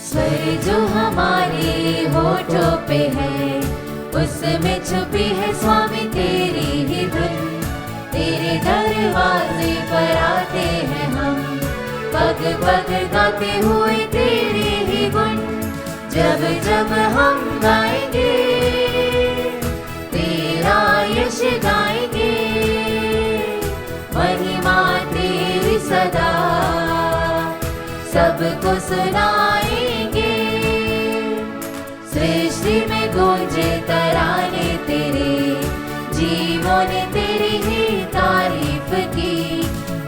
स्वर जो हमारे होठों पे है, उसमें छुपी है स्वामी तेरी ही धुन। तेरे दरवाजे पर आते हैं हम, पग पग गाते हुए तेरे ही गुण। जब जब हम गाएंगे तेरा यश गाएंगे, महिमा तेरी सदा सबको सुनाएंगे। सृष्टि में गूंजे तराने तेरे, जीवों ने तेरी ही तारीफ की।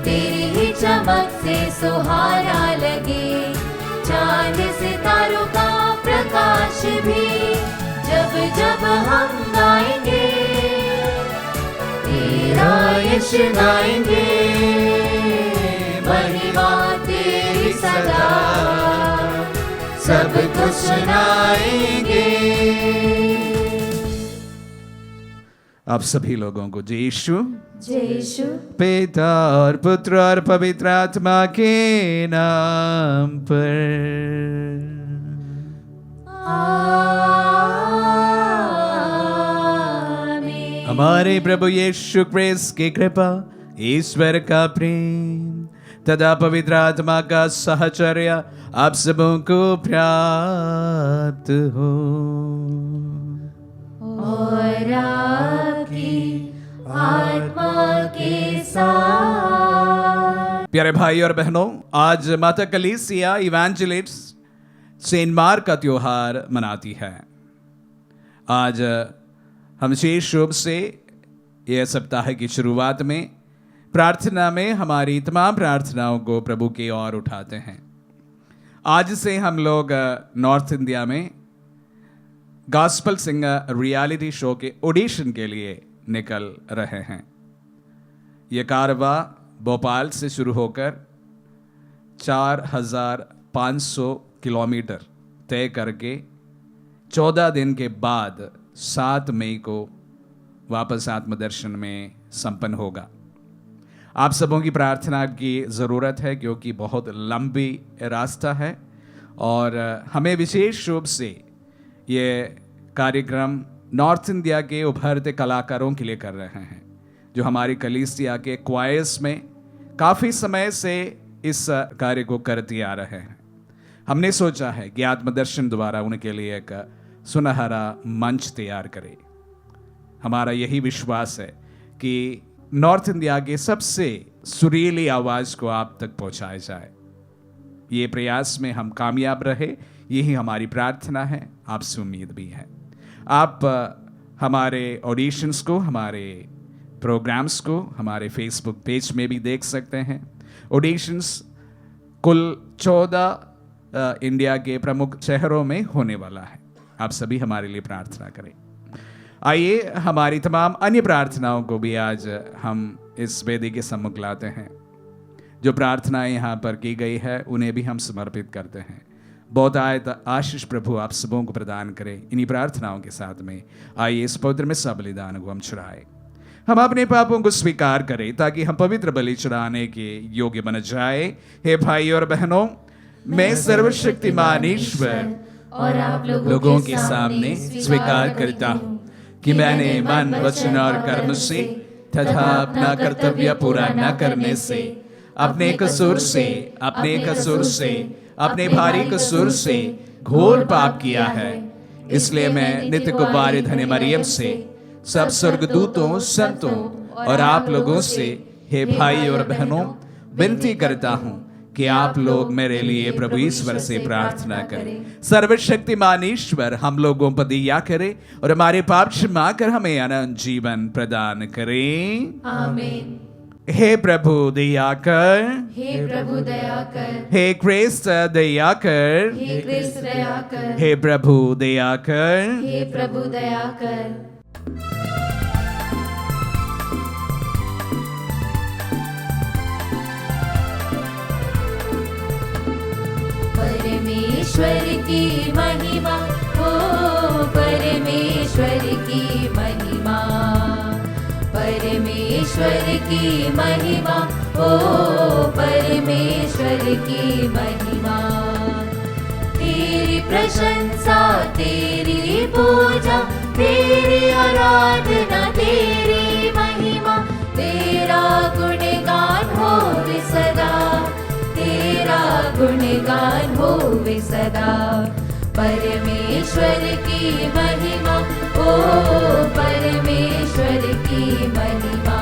तेरी ही चमक से सुहाना लगे चांद सितारों का प्रकाश भी। जब जब हम गाएंगे तेरा यश गाएंगे, महिमा तेरी सदा सबको सुनाएंगे। आप सभी लोगों को जय यीशु। जय यीशु। पिता और पुत्र और पवित्र आत्मा के नाम पर आमीन। हमारे प्रभु यीशु क्रिस्त की कृपा, ईश्वर का प्रेम तथा पवित्र आत्मा का सहचर्य आप सबों को प्राप्त हो। और आपकी आत्मा के साथ। प्यारे भाई और बहनों, आज माता कलीसिया इवेंजलिस्ट सेंट मार्क का त्योहार मनाती है। आज हम विशेष रूप से यह सप्ताह की शुरुआत में प्रार्थना में हमारी तमाम प्रार्थनाओं को प्रभु की ओर उठाते हैं। आज से हम लोग नॉर्थ इंडिया में गॉस्पल सिंगर रियलिटी शो के ऑडिशन के लिए निकल रहे हैं। ये कारवा भोपाल से शुरू होकर 4,500 किलोमीटर तय करके 14 दिन के बाद 7 मई को वापस आत्मदर्शन में संपन्न होगा। आप सबों की प्रार्थना की ज़रूरत है, क्योंकि बहुत लंबी रास्ता है और हमें विशेष रूप से ये कार्यक्रम नॉर्थ इंडिया के उभरते कलाकारों के लिए कर रहे हैं, जो हमारी कलीसिया के क्वायर्स में काफ़ी समय से इस कार्य को करते आ रहे हैं। हमने सोचा है कि आत्मदर्शन द्वारा उनके लिए एक सुनहरा मंच तैयार करें। हमारा यही विश्वास है कि नॉर्थ इंडिया के सबसे सुरीली आवाज़ को आप तक पहुंचाया जाए। ये प्रयास में हम कामयाब रहे, यही हमारी प्रार्थना है, आपसे उम्मीद भी है। आप हमारे ऑडिशंस को, हमारे प्रोग्राम्स को हमारे फेसबुक पेज में भी देख सकते हैं। ऑडिशंस कुल 14 इंडिया के प्रमुख शहरों में होने वाला है। आप सभी हमारे लिए प्रार्थना करें। आइए हमारी तमाम अन्य प्रार्थनाओं को भी आज हम इस वेदी के सम्मुख लाते हैं। जो प्रार्थनाएं यहाँ पर की गई है उन्हें भी हम समर्पित करते हैं। बहुत आशीष प्रभु आप सबों को प्रदान करें। इन्हीं प्रार्थनाओं के साथ में आइए इस पवित्र में सब बलिदान को हम चढ़ाएं। हम अपने पापों को स्वीकार करें ताकि हम पवित्र बलि चढ़ाने के योग्य बन जाए। हे भाई और बहनों, मैं सर्वशक्तिमान ईश्वर और आप लोगों के सामने स्वीकार करता हूँ कि मैंने मन, वचन और कर्म से तथा अपना कर्तव्य पूरा न करने से, अपने कसूर से, अपने भारी कसूर से घोर पाप किया है। इसलिए मैं नित्य कुमारी धन्य मरियम से, सब स्वर्गदूतों, संतों और आप लोगों से, हे भाई और बहनों, विनती करता हूँ कि आप लोग मेरे लिए प्रभु ईश्वर से प्रार्थना करें। सर्वशक्तिमान ईश्वर हम लोगों पर दया करे और हमारे पाप क्षमा कर हमें अनंत जीवन प्रदान करें। आमीन। हे प्रभु दया कर, हे प्रभु दया कर, हे क्रिस्त दया कर, हे क्रिस्त दया कर, हे प्रभु दया कर। हे प्रभु दया कर। परमेश्वर की महिमा हो, परमेश्वर की महिमा, परमेश्वर की महिमा हो, परमेश्वर की महिमा। तेरी प्रशंसा तेरी पूजा तेरी आराधना तेरी महिमा तेरा गुणगान होवे सदा तेरा गुणगान होवे सदा परमेश्वर की महिमा ओ परमेश्वर की महिमा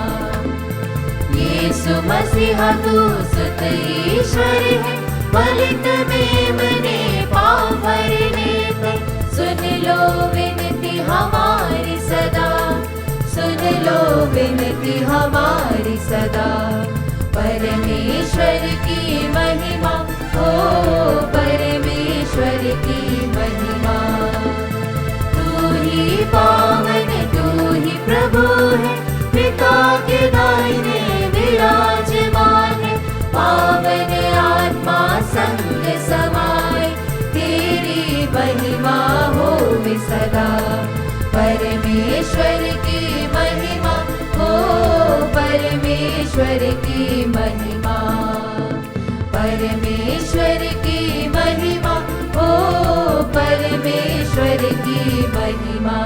यीशु मसीहा तू सुत ईश्वर है पलित में मने पाप भरने पे सुन लो विनती हमारी सदा सुन लो विनती हमारी सदा परमेश्वर की महिमा ओ परमेश्वर की महिमा तू ही पावन तू ही प्रभु है पिता के दाहिने विराजमान है पावन आत्मा संग समाए तेरी महिमा होवे सदा परमेश्वर की महिमा हो परमेश्वर की महिमा परमेश्वर की महिमा हो परमेश्वर की महिमा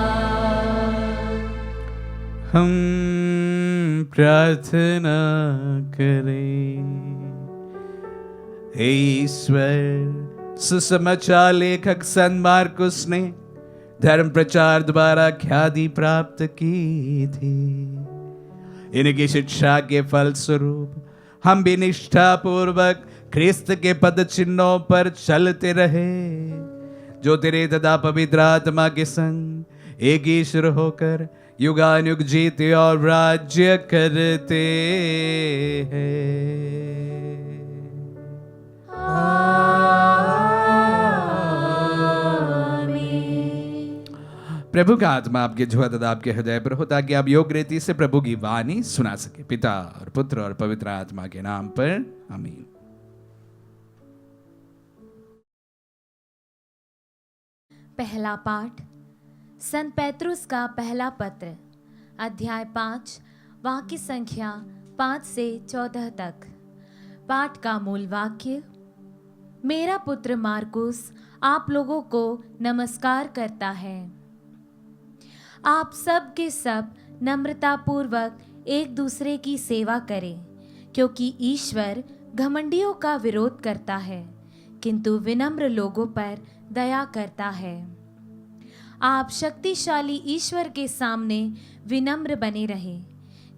हम प्रार्थना करें। हे ईश्वर, सुसमाचार लेखक संत मार्कुस ने धर्म प्रचार द्वारा ख्याति प्राप्त की थी। इनकी शिक्षा के फलस्वरूप हम भी निष्ठा पूर्वक ख्रिस्त के पद चिन्हों पर चलते रहे, जो तेरे तथा पवित्र आत्मा के संग एक ईश्वर होकर युगानुग जीते और राज्य करते हैं। प्रभु का आत्मा आपके जुआ तथा आपके हृदय पर हो, ताकि आप योग रीति से प्रभु की वाणी सुना सके। पिता और पुत्र और पवित्र आत्मा के नाम पर आमीन। पहला पाठ संत पैतरुस का पहला पत्र, अध्याय 5, वाक्य संख्या 5 से 14 तक। पाठ का मूल वाक्य। मेरा पुत्र मार्कुस आप लोगों को नमस्कार करता है। आप सब के सब नम्रतापूर्वक एक दूसरे की सेवा करें, क्योंकि ईश्वर घमंडियों का विरोध करता है, किंतु विनम्र लोगों पर दया करता है। आप शक्तिशाली ईश्वर के सामने विनम्र बने रहें,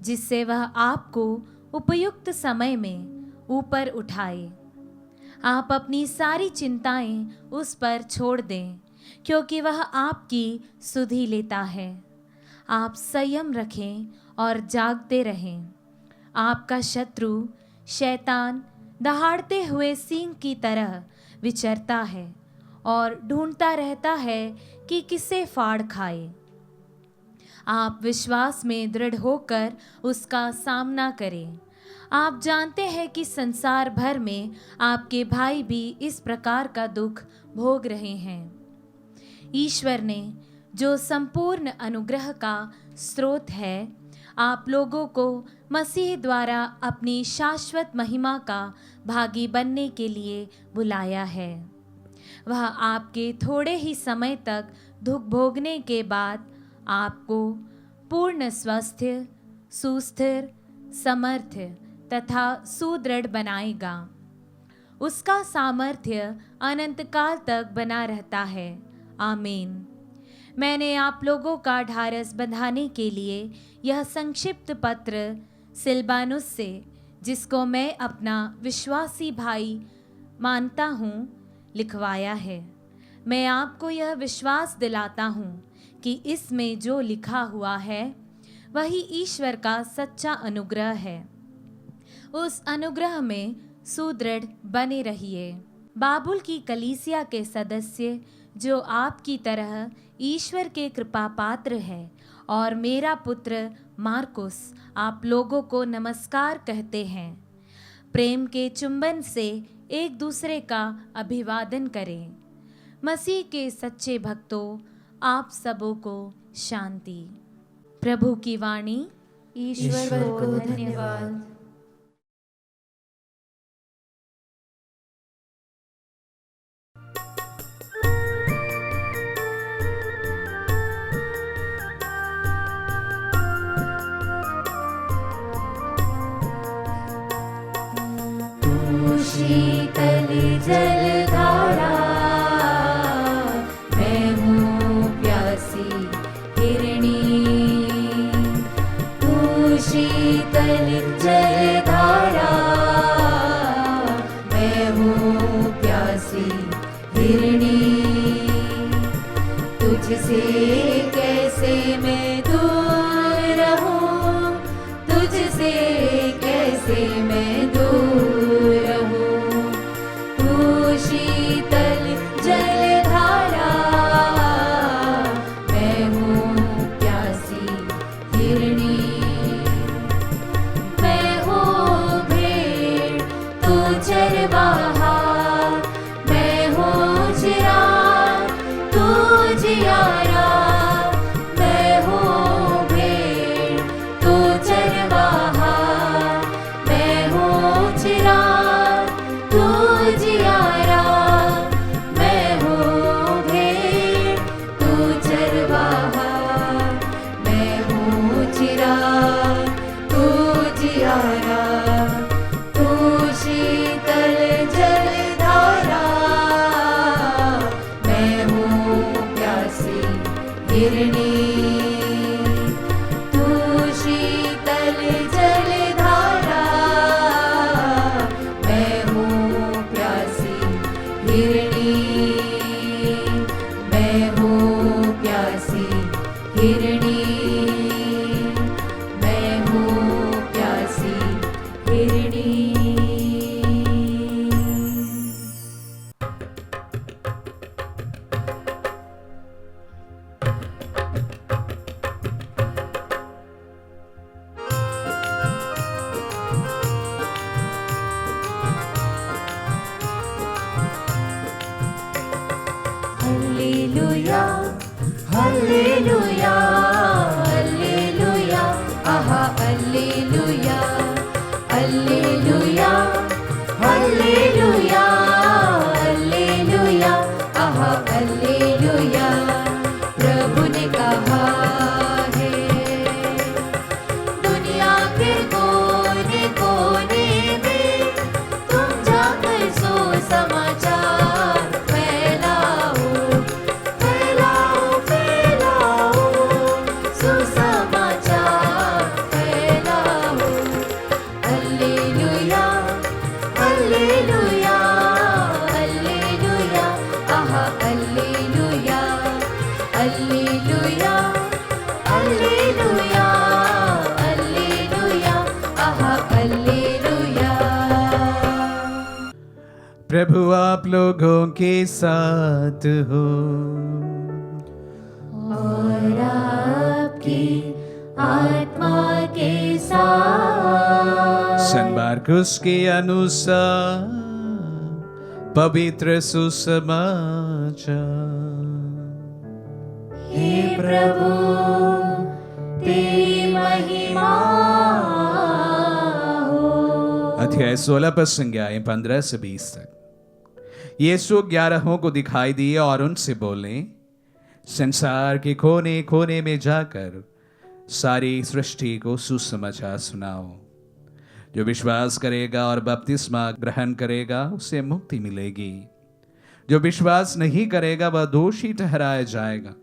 जिससे वह आपको उपयुक्त समय में ऊपर उठाए। आप अपनी सारी चिंताएं उस पर छोड़ दें, क्योंकि वह आपकी सुधि लेता है। आप संयम रखें और जागते रहें। आपका शत्रु शैतान दहाड़ते हुए सींग की तरह विचरता है और ढूंढता रहता है कि किसे फाड़ खाए। आप विश्वास में दृढ़ होकर उसका सामना करें। आप जानते हैं कि संसार भर में आपके भाई भी इस प्रकार का दुख भोग रहे हैं। ईश्वर ने, जो संपूर्ण अनुग्रह का स्रोत है, आप लोगों को मसीह द्वारा अपनी शाश्वत महिमा का भागी बनने के लिए बुलाया है। वह आपके थोड़े ही समय तक दुख भोगने के बाद आपको पूर्ण स्वास्थ्य, सुस्थिर, समर्थ तथा सुदृढ़ बनाएगा। उसका सामर्थ्य अनंत काल तक बना रहता है। आमीन। मैंने आप लोगों का ढाढ़स बंधाने के लिए यह संक्षिप्त पत्र सिलवानुस से, जिसको मैं अपना विश्वासी भाई मानता हूँ, लिखवाया है। मैं आपको यह विश्वास दिलाता हूँ कि इसमें जो लिखा हुआ है वही ईश्वर का सच्चा अनुग्रह है। उस अनुग्रह में सुदृढ़ बने रहिए। बाबुल की कलीसिया के सदस्य, जो आपकी तरह ईश्वर के कृपा पात्र है, और मेरा पुत्र मार्कुस आप लोगों को नमस्कार कहते हैं। प्रेम के चुंबन से एक दूसरे का अभिवादन करें। मसीह के सच्चे भक्तों, आप सबों को शांति। प्रभु की वाणी। ईश्वर को धन्यवाद। से मैं दूर रहूं। तू शीतल जलधारा, मैं हूँ प्यासी हिरणी। मैं हूँ भेड़, तू चरवाहा, मैं हूँ चिराग, तू जियारा। मैं हूँ भेड़, तू चरवाहा, मैं हूँ चिराग, तू जियारा। मैं हूँ भेड़, तू चरवाहा, मैं हूँ चिराग, तू जियारा। तू शीतल जलधारा, मैं हूँ प्यासी हिरणी। तू शीतल जलधारा, मैं हूँ प्यासी हिरणी। मैं हूँ प्यासी हिरणी। मैं हूँ प्यासी हिरणी। हालेलुया, हालेलुया, हालेलुया, आहा हालेलुया, हालेलुया, हालेलुया, हालेलुया, आहा हालेलुया। प्रभु ने कहा है, दुनिया के कोने कोने में तुम जाकर सुसमाचार फैलाओ, फैलाओ, फैलाओ, सुसमाचार फैलाओ। हालेलुया, हालेलुया, हालेलुया, आहा हालेलुया, हालेलुया, हालेलुया, हालेलुया, आहा हालेलुया। प्रभु आप लोगों के साथ हो। और आपकी आत्मा के साथ। सन मार्कुस के अनुसार पवित्र सुसमाचार। हे प्रभु, तेरी महिमा हो। अध्याय 16 पर संज्ञाएं 15 से 20 तक। यीशु 11 को दिखाई दिए और उनसे बोले, संसार के कोने कोने में जाकर सारी सृष्टि को सुसमाचार सुनाओ। जो विश्वास करेगा और बपतिस्मा ग्रहण करेगा उसे मुक्ति मिलेगी। जो विश्वास नहीं करेगा वह दोषी ठहराया जाएगा।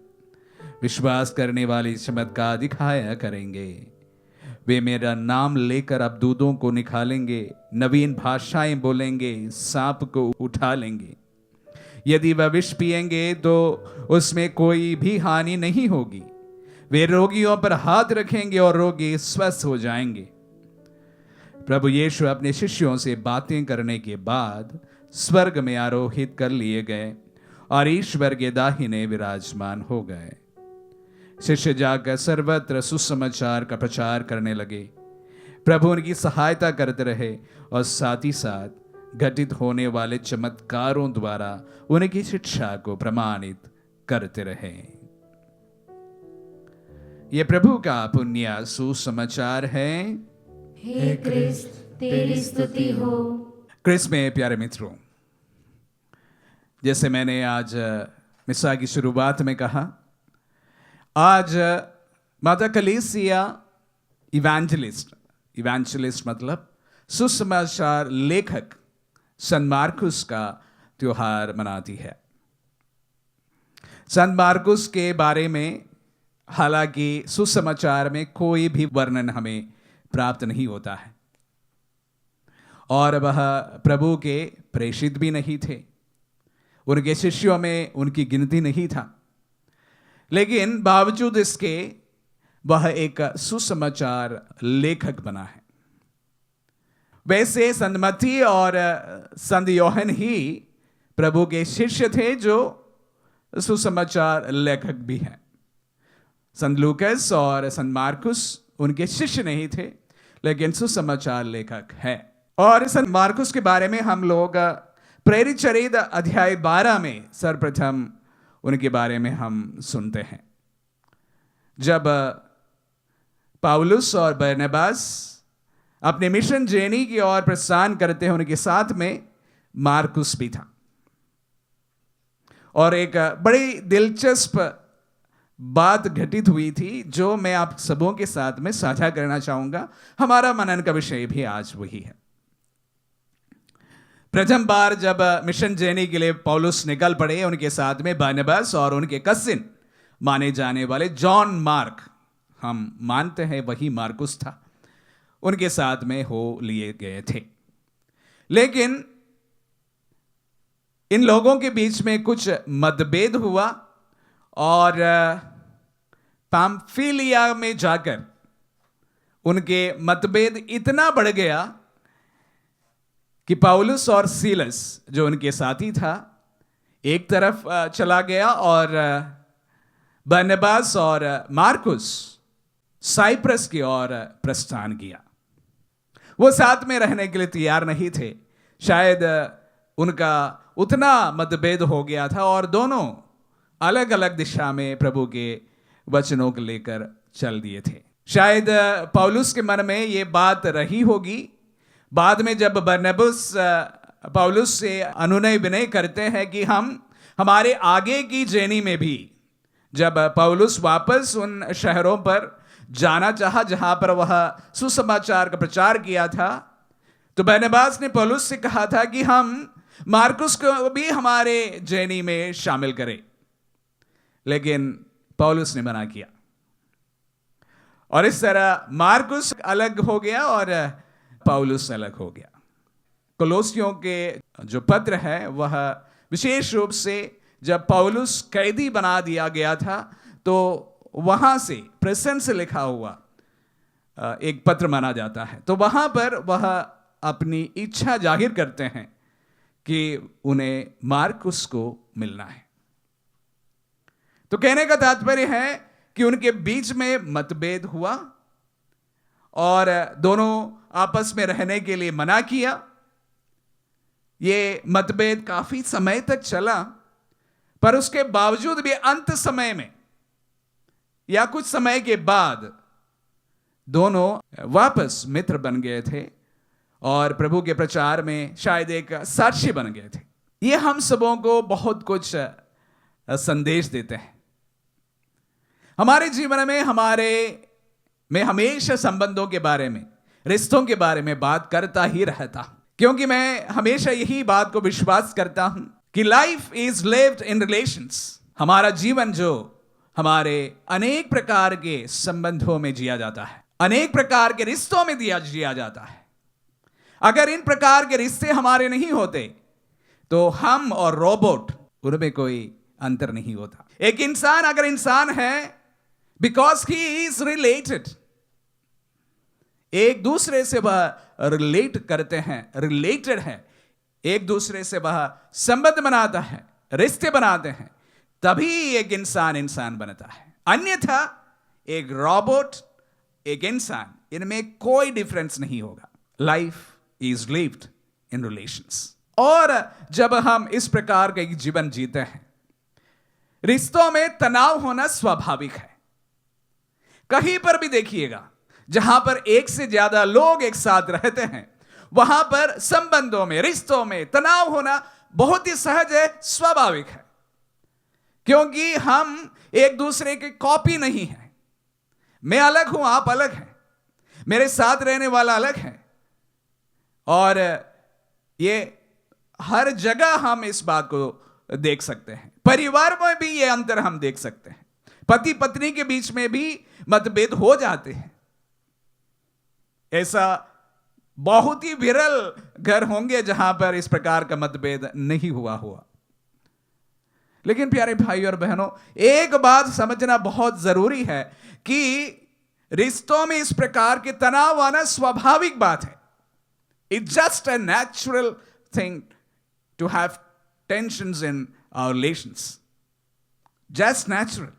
विश्वास करने वाले चमत्कार दिखाया करेंगे। वे मेरा नाम लेकर अबदूतों को निकालेंगे, नवीन भाषाएं बोलेंगे, सांप को उठा लेंगे। यदि वह विष पिएंगे तो उसमें कोई भी हानि नहीं होगी। वे रोगियों पर हाथ रखेंगे और रोगी स्वस्थ हो जाएंगे। प्रभु यीशु अपने शिष्यों से बातें करने के बाद स्वर्ग में आरोहित कर लिए गए और ईश्वर के दाहिने विराजमान हो गए। शिष्य जाकर सर्वत्र सुसमाचार का प्रचार करने लगे। प्रभु उनकी सहायता करते रहे और साथ ही साथ घटित होने वाले चमत्कारों द्वारा उनकी शिक्षा को प्रमाणित करते रहे। यह प्रभु का पुण्य सुसमाचार है। हे क्रिस्त, तेरी स्तुति हो। क्रिस्त में प्यारे मित्रों, जैसे मैंने आज मिसा की शुरुआत में कहा, आज माता कलीसिया इवेंजलिस्ट मतलब सुसमाचार लेखक सन मार्कुस का त्योहार मनाती है। सन मार्कुस के बारे में हालांकि सुसमाचार में कोई भी वर्णन हमें प्राप्त नहीं होता है और वह प्रभु के प्रेषित भी नहीं थे। उनके शिष्यों में उनकी गिनती नहीं था, लेकिन बावजूद इसके वह एक सुसमाचार लेखक बना है। वैसे संत मत्ती और संत योहन ही प्रभु के शिष्य थे जो सुसमाचार लेखक भी हैं। संत लूकस और संत मार्कुस उनके शिष्य नहीं थे, लेकिन सुसमाचार लेखक है। और संत मार्कुस के बारे में हम लोग प्रेरित चरित्र अध्याय 12 में सर्वप्रथम उनके बारे में हम सुनते हैं। जब पौलुस और बरनबास अपने मिशन जर्नी की ओर प्रस्थान करते हैं, उनके साथ में मार्कुस भी था। और एक बड़ी दिलचस्प बात घटित हुई थी जो मैं आप सबों के साथ में साझा करना चाहूंगा। हमारा मनन का विषय भी आज वही है। प्रथम बार जब मिशन जर्नी के लिए पौलुस निकल पड़े, उनके साथ में बरनबास और उनके कजिन माने जाने वाले जॉन मार्क, हम मानते हैं वही मार्कुस था, उनके साथ में हो लिए गए थे। लेकिन इन लोगों के बीच में कुछ मतभेद हुआ और पाम्फिलिया में जाकर उनके मतभेद इतना बढ़ गया कि पौलुस और सीलस जो उनके साथी था एक तरफ चला गया और बरनबास और मार्कुस साइप्रस की ओर प्रस्थान किया। वो साथ में रहने के लिए तैयार नहीं थे। शायद उनका उतना मतभेद हो गया था और दोनों अलग अलग दिशा में प्रभु के वचनों को लेकर चल दिए थे। शायद पौलुस के मन में ये बात रही होगी। बाद में जब बरनबास पौलुस से अनुनय विनय करते हैं कि हम हमारे आगे की जर्नी में भी, जब पौलुस वापस उन शहरों पर जाना चाहा जहां पर वह सुसमाचार का प्रचार किया था, तो बरनबास ने पौलुस से कहा था कि हम मार्कुस को भी हमारे जर्नी में शामिल करें। लेकिन पौलुस ने मना किया और इस तरह मार्कुस अलग हो गया और पौलुस अलग हो गया। कोलोसियों के जो पत्र है वह विशेष रूप से जब पौलुस कैदी बना दिया गया था तो वहां से प्रेजेंट से लिखा हुआ एक पत्र माना जाता है। तो वहां पर वह अपनी इच्छा जाहिर करते हैं कि उन्हें मार्कुस को मिलना है। तो कहने का तात्पर्य है कि उनके बीच में मतभेद हुआ और दोनों आपस में रहने के लिए मना किया। ये मतभेद काफी समय तक चला, पर उसके बावजूद भी अंत समय में या कुछ समय के बाद दोनों वापस मित्र बन गए थे और प्रभु के प्रचार में शायद एक साक्षी बन गए थे। ये हम सबों को बहुत कुछ संदेश देते हैं। हमारे जीवन में मैं हमेशा संबंधों के बारे में, रिश्तों के बारे में बात करता ही रहता हूं, क्योंकि मैं हमेशा यही बात को विश्वास करता हूं कि life is lived in relations. हमारा जीवन जो हमारे अनेक प्रकार के संबंधों में जिया जाता है, अनेक प्रकार के रिश्तों में जिया जाता है। अगर इन प्रकार के रिश्ते हमारे नहीं होते तो हम और रोबोट, उनमें कोई अंतर नहीं होता। एक इंसान अगर इंसान है बिकॉज ही इज रिलेटेड, एक दूसरे से वह रिलेट करते हैं, रिलेटेड है, एक दूसरे से वह संबंध बनाता है, रिश्ते बनाते हैं, तभी एक इंसान बनता है। अन्यथा एक रोबोट, एक इंसान, इनमें कोई डिफरेंस नहीं होगा। Life is lived in relations. और जब हम इस प्रकार का जीवन जीते हैं, रिश्तों में तनाव होना स्वाभाविक है। कहीं पर भी देखिएगा जहां पर एक से ज्यादा लोग एक साथ रहते हैं, वहां पर संबंधों में, रिश्तों में तनाव होना बहुत ही सहज है, स्वाभाविक है। क्योंकि हम एक दूसरे की कॉपी नहीं है। मैं अलग हूं, आप अलग हैं, मेरे साथ रहने वाला अलग है। और ये हर जगह हम इस बात को देख सकते हैं। परिवार में भी ये अंतर हम देख सकते हैं। पति पत्नी के बीच में भी मतभेद हो जाते हैं। ऐसा बहुत ही विरल घर होंगे जहां पर इस प्रकार का मतभेद नहीं हुआ। लेकिन प्यारे भाई और बहनों, एक बात समझना बहुत जरूरी है कि रिश्तों में इस प्रकार के तनाव आना स्वाभाविक बात है। It's just a natural thing to have tensions in our relations. Just natural.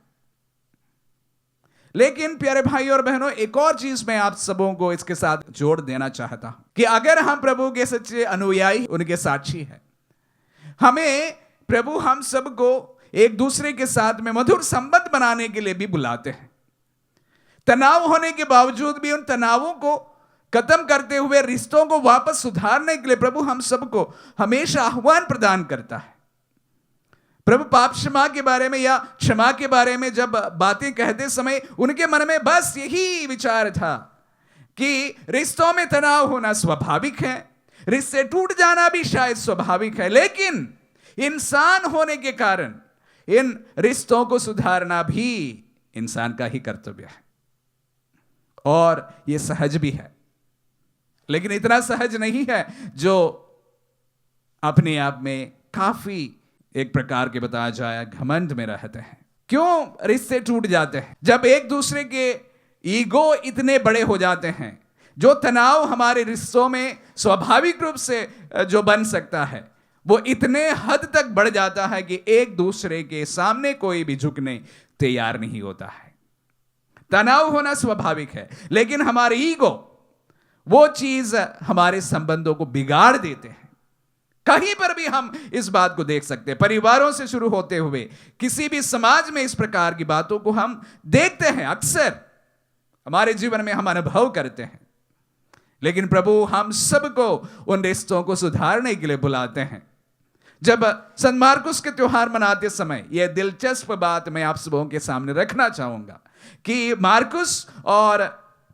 लेकिन प्यारे भाई और बहनों, एक और चीज मैं आप सबों को इसके साथ जोड़ देना चाहता हूं कि अगर हम प्रभु के सच्चे अनुयायी, उनके साक्षी हैं, हमें प्रभु हम सबको एक दूसरे के साथ में मधुर संबंध बनाने के लिए भी बुलाते हैं। तनाव होने के बावजूद भी उन तनावों को खत्म करते हुए रिश्तों को वापस सुधारने के लिए प्रभु हम सबको हमेशा आह्वान प्रदान करता है। प्रभु पाप क्षमा के बारे में या क्षमा के बारे में जब बातें कहते समय उनके मन में बस यही विचार था कि रिश्तों में तनाव होना स्वाभाविक है, रिश्ते टूट जाना भी शायद स्वाभाविक है, लेकिन इंसान होने के कारण इन रिश्तों को सुधारना भी इंसान का ही कर्तव्य है और यह सहज भी है। लेकिन इतना सहज नहीं है जो अपने आप में काफी एक प्रकार के बताया जाए घमंड में रहते हैं। क्यों रिश्ते टूट जाते हैं? जब एक दूसरे के ईगो इतने बड़े हो जाते हैं, जो तनाव हमारे रिश्तों में स्वाभाविक रूप से जो बन सकता है वो इतने हद तक बढ़ जाता है कि एक दूसरे के सामने कोई भी झुकने तैयार नहीं होता है। तनाव होना स्वाभाविक है, लेकिन हमारे ईगो वो चीज हमारे संबंधों को बिगाड़ देते हैं। कहीं पर भी हम इस बात को देख सकते हैं, परिवारों से शुरू होते हुए किसी भी समाज में इस प्रकार की बातों को हम देखते हैं, अक्सर हमारे जीवन में हम अनुभव करते हैं। लेकिन प्रभु हम सबको उन रिश्तों को सुधारने के लिए बुलाते हैं। जब संत मार्कुस के त्योहार मनाते समय यह दिलचस्प बात मैं आप सबों के सामने रखना चाहूंगा कि मार्कुस और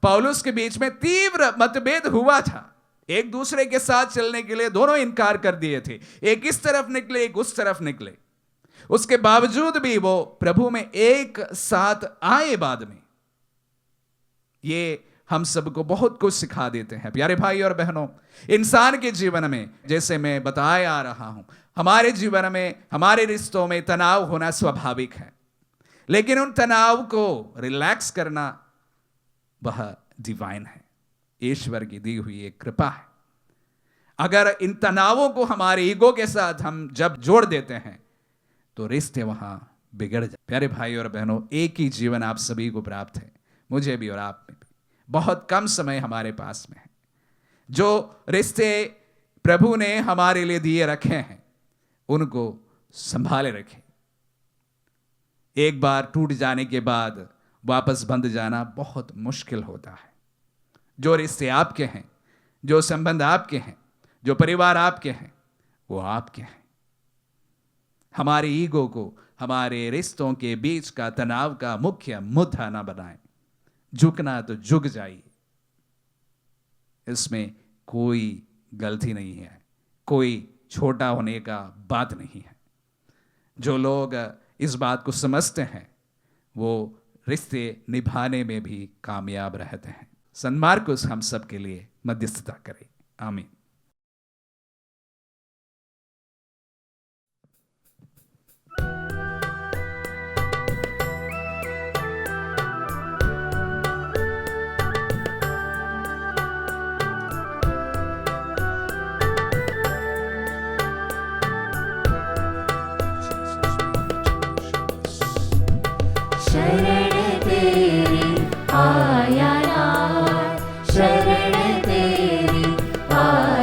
पौलुस के बीच में तीव्र मतभेद हुआ था। एक दूसरे के साथ चलने के लिए दोनों इनकार कर दिए थे, एक इस तरफ निकले, एक उस तरफ निकले। उसके बावजूद भी वो प्रभु में एक साथ आए। बाद में ये हम सबको बहुत कुछ सिखा देते हैं। प्यारे भाई और बहनों, इंसान के जीवन में जैसे मैं बताया आ रहा हूं, हमारे जीवन में, हमारे रिश्तों में तनाव होना स्वाभाविक है, लेकिन उन तनाव को रिलैक्स करना वह डिवाइन है, ईश्वर की दी हुई एक कृपा है। अगर इन तनावों को हमारे ईगो के साथ हम जब जोड़ देते हैं तो रिश्ते वहां बिगड़ जाते। प्यारे भाई और बहनों, एक ही जीवन आप सभी को प्राप्त है, मुझे भी और आप में भी। बहुत कम समय हमारे पास में है। जो रिश्ते प्रभु ने हमारे लिए दिए रखे हैं उनको संभाले रखें। एक बार टूट जाने के बाद वापस बंध जाना बहुत मुश्किल होता है। जो रिश्ते आपके हैं, जो संबंध आपके हैं, जो परिवार आपके हैं, वो आपके हैं। हमारे ईगो को हमारे रिश्तों के बीच का तनाव का मुख्य मुद्दा ना बनाएं। झुकना तो झुक जाइए, इसमें कोई गलती नहीं है, कोई छोटा होने का बात नहीं है। जो लोग इस बात को समझते हैं वो रिश्ते निभाने में भी कामयाब रहते हैं। संत मार्कुस हम सब के लिए मध्यस्थता करे। आमीन। शरण तेरी आया नाथ, शरण तेरी आया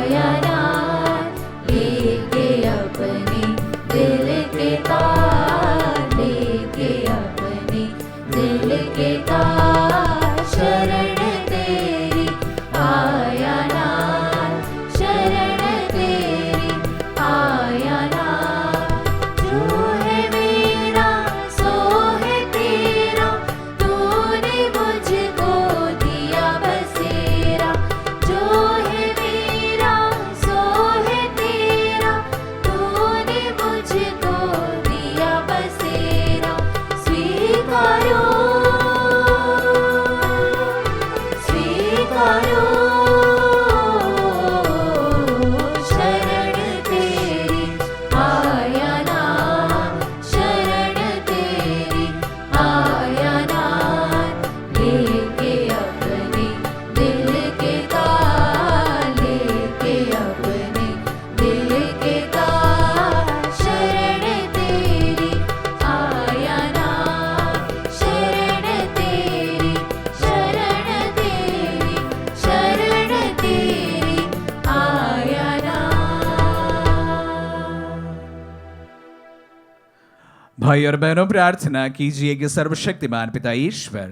भाई और बहनों, प्रार्थना कीजिए कि सर्वशक्तिमान पिता ईश्वर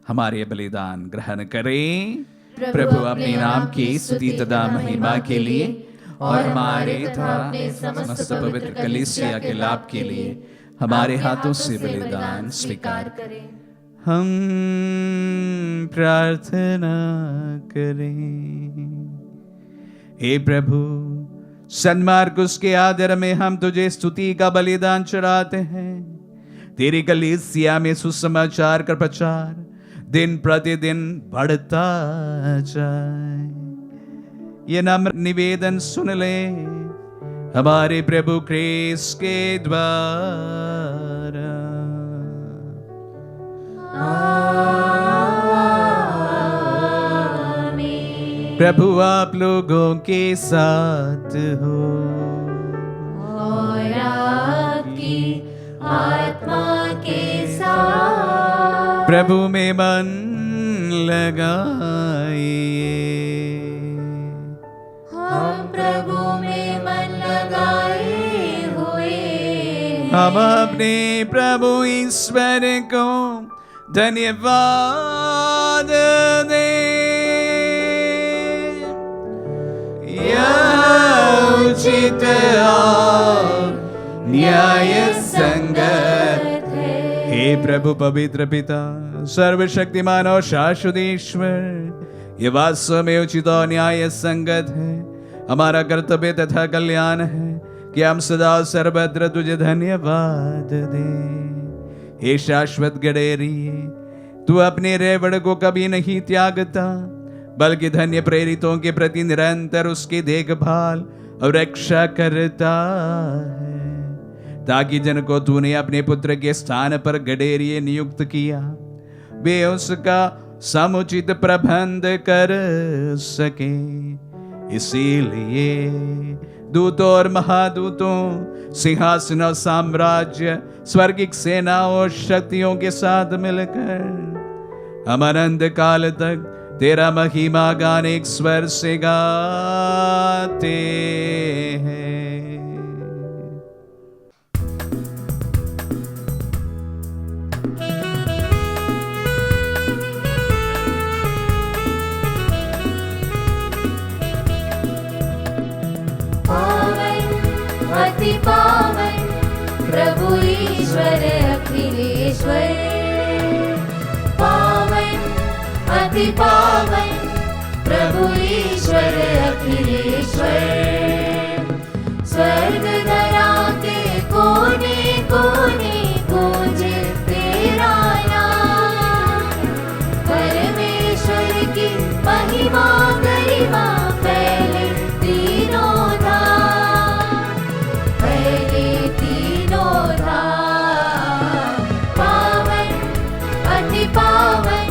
हमारे बलिदान ग्रहण करें। प्रभु अपने नाम की स्तुति तथा महिमा के लिए और हमारे तथा समस्त पवित्र कलीसिया के लाभ के लिए हमारे हाथों से बलिदान स्वीकार करें। हम प्रार्थना करें। हे प्रभु, संत मार्कुस के आदर में हम तुझे स्तुति का बलिदान चढ़ाते हैं। तेरी कलीसिया में सुसमाचार का प्रचार दिन प्रतिदिन बढ़ता जाए, ये नम्र निवेदन सुन ले हमारे प्रभु क्रिस्त के द्वारा। प्रभु आप लोगों के साथ हो और आपकी आत्मा के साथ। प्रभु में मन लगाइए। हम प्रभु में मन लगाए हुए हम अपने प्रभु ईश्वर को धन्यवाद दें। यह उचित और न्याय संगत है। हे प्रभु पवित्र पिता, सर्वशक्तिमान और शाश्वत ईश्वर, ये वास्तव में उचित और न्याय संगत है। हमारा कर्तव्य तथा कल्याण है कि हम सदा सर्वत्र तुझे धन्यवाद दें। हे शाश्वत गडेरिये, तू अपने रेवड़ को कभी नहीं त्यागता, बल्कि धन्य प्रेरितों के प्रति निरंतर उसकी देखभाल और रक्षा करता है, ताकि जिनको तूने अपने पुत्र के स्थान पर गडेरिये नियुक्त किया वे उसका समुचित प्रबंध कर सके। इसीलिए दूतों और महादूतों, सिंहासन और साम्राज्य, स्वर्गिक सेना और शक्तियों के साथ मिलकर हम अनंत काल तक तेरा महिमा गान एक स्वर से गाते हैं। पावन अति पावन प्रभु ईश्वर अखिलेश्वर। पावन अति पावन प्रभु ईश्वर अखिलेश्वर। स्वर्ग धरा के कोने कोने गूंजे तेरा नाम। परमेश्वर की महिमा गरिमा फैले तीनों धाम, फैले तीनों धाम। पावन अति पावन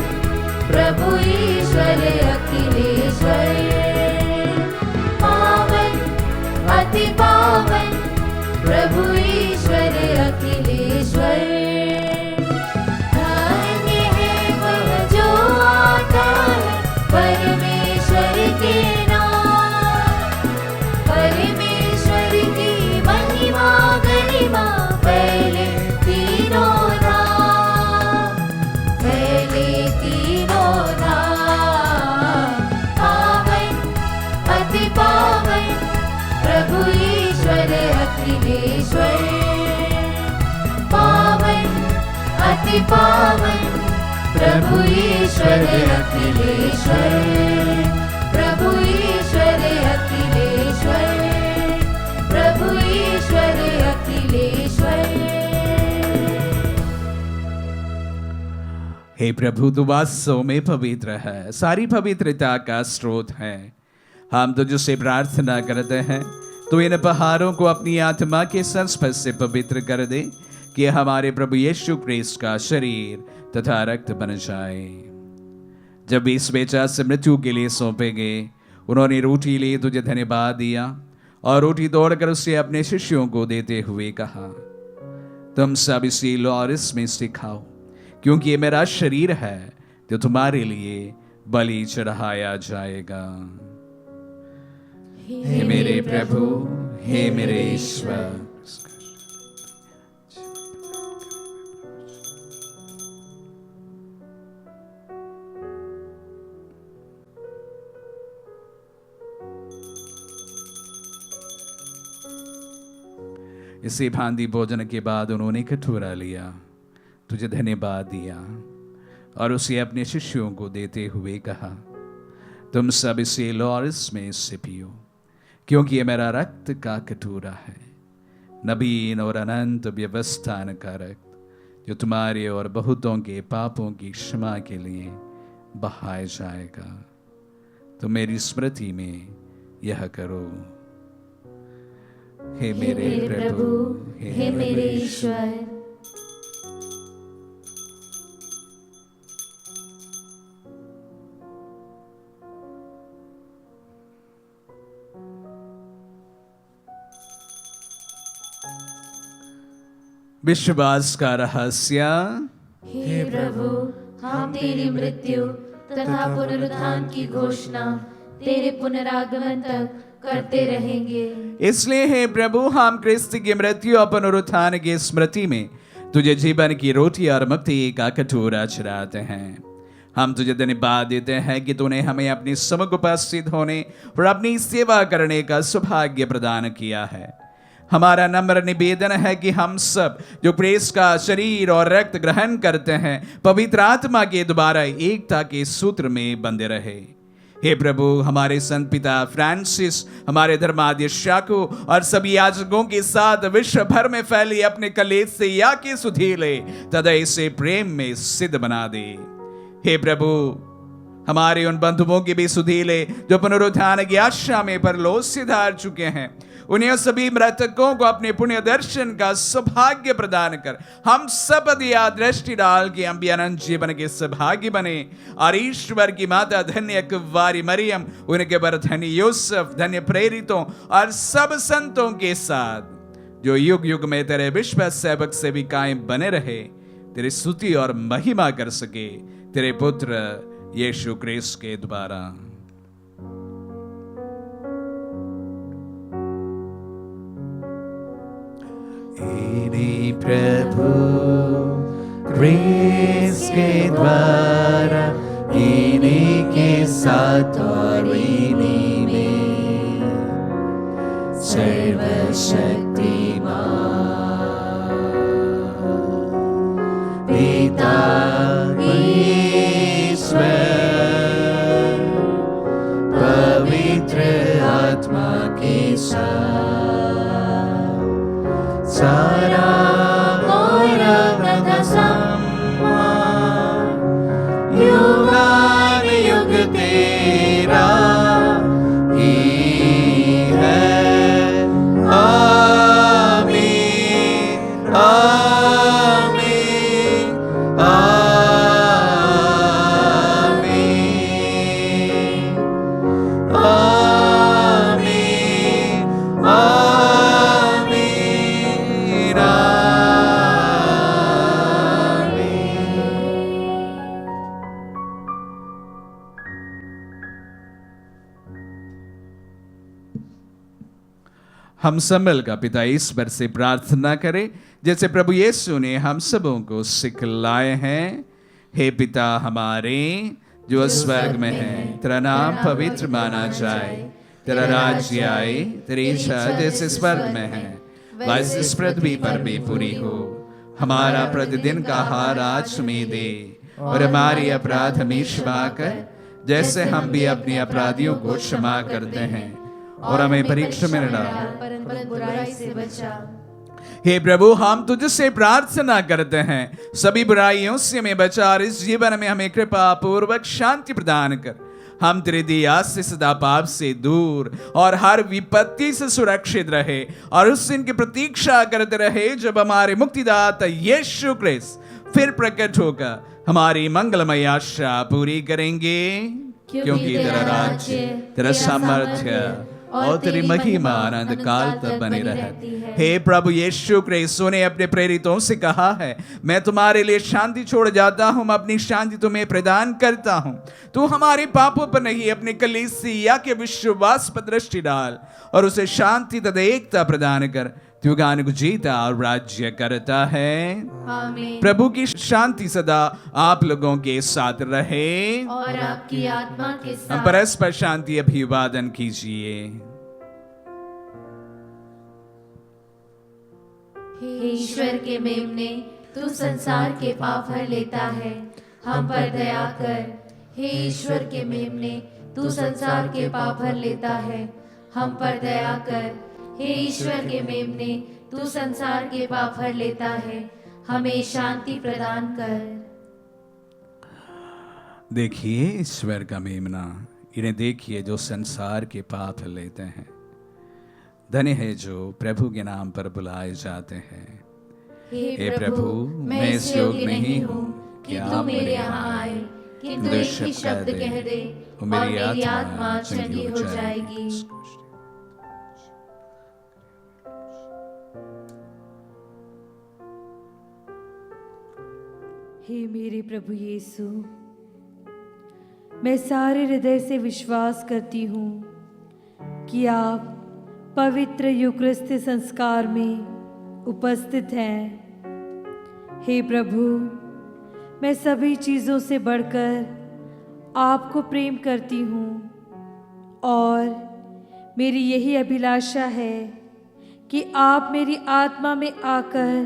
प्रभु ईश्वर अखिलेश्वर। पावन अति पावन प्रभु ईश्वर अखिलेश्वर। धन्य है वह जो आता है परमेश्वर के नाम। परमेश्वर की महिमा गरिमा फैले तीनों धाम, फैले तीनों धाम। पावन अति पावन प्रभु ईश्वर अखिलेश्वर। पावन अति पावन प्रभु ईश्वर अखिलेश्वर। प्रभु ईश्वर अखिलेश्वर। प्रभु ईश्वर अखिलेश्वर। हे प्रभु, तू वास्तव में पवित्र है, सारी पवित्रता का स्रोत है। हम तुझसे प्रार्थना करते हैं, तू इन पहाड़ों को अपनी आत्मा के संस्पर्श से पवित्र कर दे, कि हमारे प्रभु यीशु क्रिस्त का शरीर तथा रक्त बन जाए। जब इस बेचा से मृत्यु के लिए सौंपे गए, उन्होंने रोटी ली, तुझे धन्यवाद दिया और रोटी तोड़कर उसे अपने शिष्यों को देते हुए कहा, तुम सब इसे लो और इसमें से खाओ, क्योंकि ये मेरा शरीर है जो तुम्हारे लिए बलि चढ़ाया जाएगा। हे मेरे प्रभु, हे मेरे ईश्वर। इसी भांति भोजन के बाद उन्होंने कटोरा लिया, तुझे धन्यवाद दिया और उसे अपने शिष्यों को देते हुए कहा, तुम सब इसे लो और इसमें से पियो, क्योंकि ये मेरा रक्त का कटोरा है, नवीन और अनंत व्यवस्थान का रक्त, जो तुम्हारे और बहुतों के पापों की क्षमा के लिए बहाया जाएगा। तो मेरी स्मृति में यह करो। हे मेरे प्रभु, हे मेरे ईश्वर। विश्वास का रहस्य। हे प्रभु, हम तेरी मृत्यु तथा पुनरुत्थान की घोषणा तेरे पुनरागमन तक करते रहेंगे। इसलिए हे प्रभु, हम क्रिस्त की मृत्यु और पुनरुत्थान की स्मृति में तुझे जीवन की रोटी और मुक्ति का कटोरा चढ़ाते हैं। हम तुझे धन्यवाद देते हैं कि तूने हमें अपनी सम्मुख उपस्थित होने और अपनी सेवा करने का सौभाग्य प्रदान किया है। हमारा नम्र निवेदन है कि हम सब जो प्रेस का शरीर और रक्त ग्रहण करते हैं, पवित्र आत्मा के द्वारा एकता के सूत्र में बंधे रहे। हे प्रभु, हमारे संत पिता फ्रांसिस, हमारे धर्माध्यक्ष याकूब और सभी याजकों के साथ विश्व भर में फैली अपने कलीसिया के सुधीले तदय से प्रेम में सिद्ध बना दे। हे प्रभु, हमारे उन बंधुओं के भी सुधीले जो पुनरुत्थान की आशा में परलोक से धार चुके हैं, उन्हें सभी मृतकों को अपने पुण्य दर्शन का सौभाग्य प्रदान कर हम सब दिया दृष्टि डाल के हम भी अनंत जीवन के सौभाग्य बने। और ईश्वर की माता धन्य कुंवारी मरियम, उनके बर धन्य यूसुफ, धन्य प्रेरितों और सब संतों के साथ जो युग युग में तेरे विश्व सेवक से भी कायम बने रहे, तेरी स्तुति और महिमा कर सके तेरे पुत्र यीशु क्रिस्त के द्वारा। इन्हीं प्रभु क्रिस्त के द्वारा, इन्हीं के साथ और इन्हीं में सर्वशक्तिमान पिता ईश्वर पवित्र आत्मा के साथ सारा गौरव तथा सम्मान युगान युग तेरा ही है। आमीन, आमीन, आमीन, आमीन, आमीन। हम सब मिलकर पिता ईश्वर से प्रार्थना करें जैसे प्रभु यीशु ने हम सबों को सिखलाए हैं। हे पिता हमारे जो स्वर्ग में है, तेरा नाम पवित्र माना जाए, तेरा राज्य आए, तेरी इच्छा जैसे स्वर्ग में है वैसे इस पृथ्वी पर भी पूरी हो। हमारा प्रतिदिन का आहार आज हमें दे और हमारी अपराध हमें क्षमा कर जैसे हम भी अपने अपराधियों को क्षमा करते हैं, और हमें परीक्षा में न डाल परंतु बुराई से बचा। हे प्रभु, हम तुझसे प्रार्थना करते हैं सभी बुराइयों से हमें बचा और इस जीवन में हमें कृपा पूर्वक शांति प्रदान कर। हम तेरी दया से सदा पाप से दूर और हर विपत्ति से सुरक्षित रहे और उस दिन की प्रतीक्षा करते रहे जब हमारे मुक्तिदाता यीशु क्रिस्त फिर प्रकट होकर हमारी मंगलमय आशा पूरी करेंगे। क्योंकि तेरा राज्य, तेरा सामर्थ्य और तेरी महिमा अनंत काल तक बनी रहती है। हे प्रभु यीशु क्रिस्त ने अपने प्रेरितों से कहा है, मैं तुम्हारे लिए शांति छोड़ जाता हूँ, अपनी शांति तुम्हें प्रदान करता हूँ। तू हमारे पापों पर नहीं अपने कलीसिया के विश्वास पर दृष्टि डाल और उसे शांति तथा एकता प्रदान कर। तू गान को जीता और राज्य करता है। आमीन। प्रभु की शांति सदा आप लोगों के साथ रहे और आपकी आत्मा के हम साथ। परस्पर शांति अभिवादन कीजिए। हे ईश्वर के मेमने, तू संसार के पाप हर लेता है, हम पर दया कर। हे ईश्वर के मेमने, तू संसार के पाप हर लेता है, हम पर दया कर। हे ईश्वर के मेमने, तू संसार के पाप हर लेता है, हमें शांति प्रदान कर। देखिए ईश्वर का मेमना, इन्हें देखिए जो संसार के पाप लेते हैं। धन्य है जो प्रभु के नाम पर बुलाए जाते हैं। हे प्रभु, मैं इस योग्य नहीं हूँ कि तू मेरे यहाँ आए, किंतु एक ही शब्द कह दे और मेरी आत्मा चंगी हो जाएगी। हे मेरे प्रभु यीशु, मैं सारे हृदय से विश्वास करती हूँ कि आप पवित्र यूक्रिस्ट संस्कार में उपस्थित हैं। हे प्रभु, मैं सभी चीज़ों से बढ़कर आपको प्रेम करती हूँ और मेरी यही अभिलाषा है कि आप मेरी आत्मा में आकर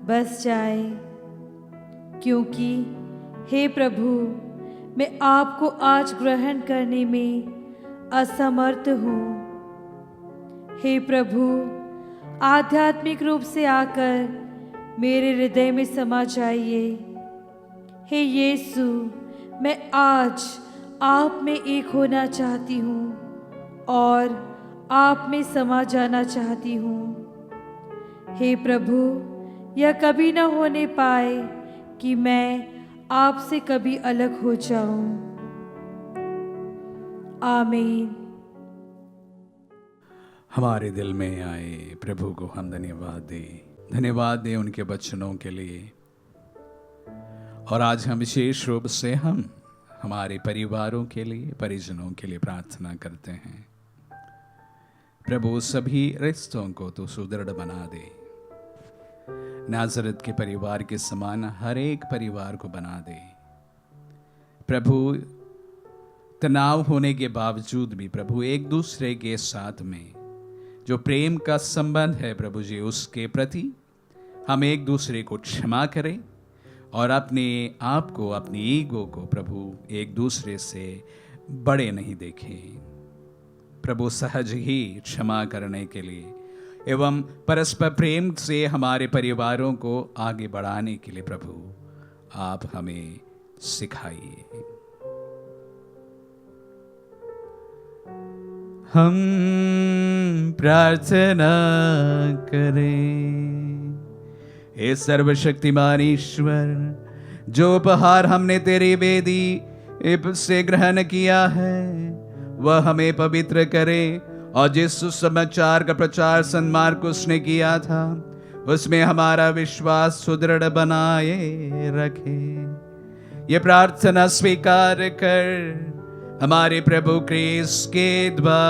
बस जाएं, क्योंकि हे प्रभु, मैं आपको आज ग्रहण करने में असमर्थ हूँ। हे प्रभु, आध्यात्मिक रूप से आकर मेरे हृदय में समा जाइए। हे यीशु, मैं आज आप में एक होना चाहती हूँ और आप में समा जाना चाहती हूँ। हे प्रभु, यह कभी न होने पाए कि मैं आपसे कभी अलग हो जाऊं। आमीन। हमारे दिल में आए प्रभु को हम धन्यवाद दें उनके वचनों के लिए। और आज हम विशेष रूप से हम हमारे परिवारों के लिए, परिजनों के लिए प्रार्थना करते हैं। प्रभु, सभी रिश्तों को तो सुदृढ़ बना दे। नाज़रेत के परिवार के समान हर एक परिवार को बना दे। प्रभु, तनाव होने के बावजूद भी प्रभु एक दूसरे के साथ में जो प्रेम का संबंध है प्रभु जी, उसके प्रति हम एक दूसरे को क्षमा करें और अपने आप को, अपनी ईगो को प्रभु एक दूसरे से बड़े नहीं देखें। प्रभु, सहज ही क्षमा करने के लिए एवं परस्पर प्रेम से हमारे परिवारों को आगे बढ़ाने के लिए प्रभु आप हमें सिखाइए। हम प्रार्थना करें। हे सर्वशक्तिमान ईश्वर, जो उपहार हमने तेरी वेदी से ग्रहण किया है वह हमें पवित्र करे और जिस सुसमाचार का प्रचार संत मार्कुस ने किया था उसमें हमारा विश्वास सुदृढ़ बनाए रखे। ये प्रार्थना स्वीकार कर हमारे प्रभु क्रिस्त के द्वारा।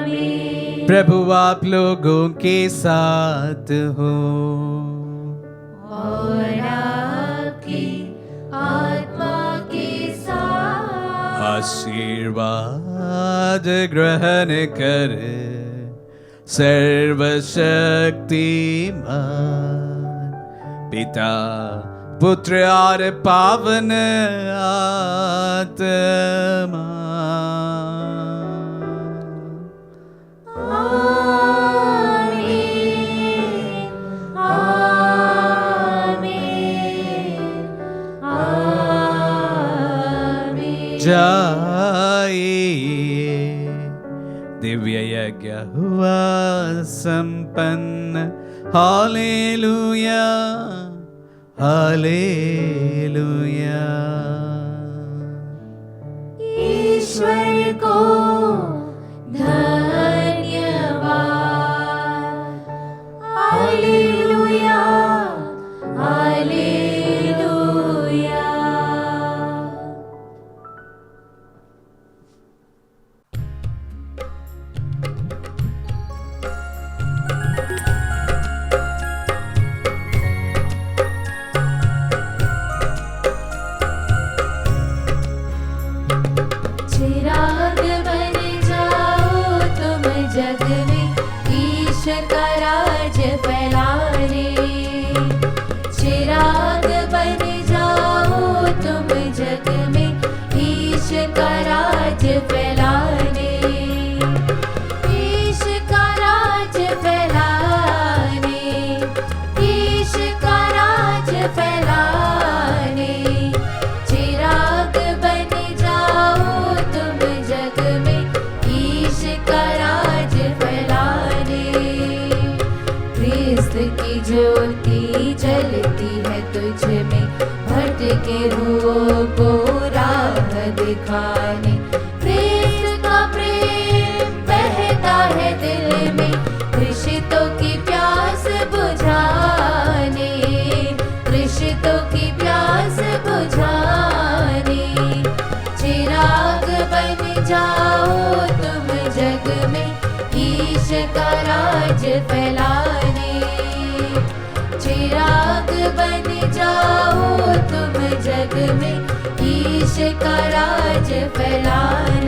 आमीन। प्रभु आप लोगों के साथ हो और आपकी आत्मा के साथ। आशीर्वाद ग्रहण कर सर्वशक्तिमान पिता, पुत्र और पावन आत्मा। जाइए, दिव्य यज्ञ हुआ संपन्न। Hallelujah, hallelujah. ईश्वर को धन्यवाद। Hallelujah, hallelujah. तुम जग में ईश का राज फैलाने, ईश का राज फैलाने, ईश का राज फैलाने। चिराग बन जाओ तुम जग में ईश का राज फैलाने। क्रिस्त की ज्योति जलती है तुझ में, भटके हुओं को राह दिखाने। क्रिस्त का प्रेम बहता है दिल में, कृषितों की प्यास बुझाने, कृषितों की प्यास बुझाने। चिराग बन जाओ तुम जग में ईश का राज फैलाने, चिराग बन जाओ तुम जग में ईश का राज फैलाने।